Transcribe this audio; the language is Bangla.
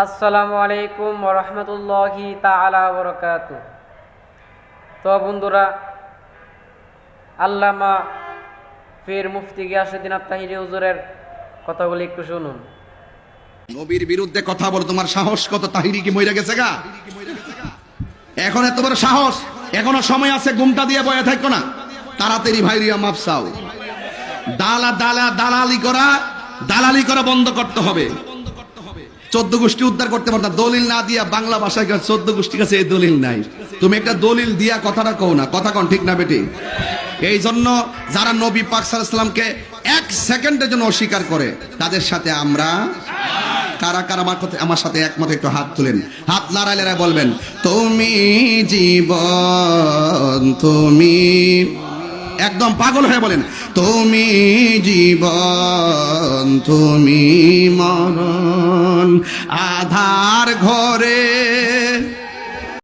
আসসালামু আলাইকুম ওয়া রাহমাতুল্লাহি তাআলা ওয়া বারাকাতুহু। তো বন্ধুরা, আল্লামা পীর মুফতি গিয়াসউদ্দিন আত-তাহিরি হুজুরের কথাগুলি একটু শুনুন। নবীর বিরুদ্ধে কথা বল, তোমার সাহস কত? তাহিরি কি মইরা গেছে গা? এখন এত বড় সাহস? এখনো সময় আছে, ঘুমটা দিয়ে বয়ে থাকো না, তাড়াতাড়ি ভাইরিয়া মাফ চাও। দালালি করা বন্ধ করতে হবে। 14 গোষ্ঠী উদ্ধার করতে পারতা, দলিল না দিয়া বাংলা ভাষায় 14 গোষ্ঠীর কাছে এই দলিল নাই। তুমি একটা দলিল দিয়া কথাটা কও না, কথা কোন ঠিক না বেটি? এই জন্য যারা নবী পাক সাল্লাল্লাহু আলাইহি সাল্লামকে 1 সেকেন্ডের জন্য অস্বীকার করে, তাদের সাথে আমরা কারা কারা আমার সাথে একমত একটু হাত তুলেন, হাত লড়াইলে বলবেন, তুমি জীবন, তুমি একদম পাগল হয়ে বলেন, তুমি জীবন, তুমি মরণ, আধার ঘরে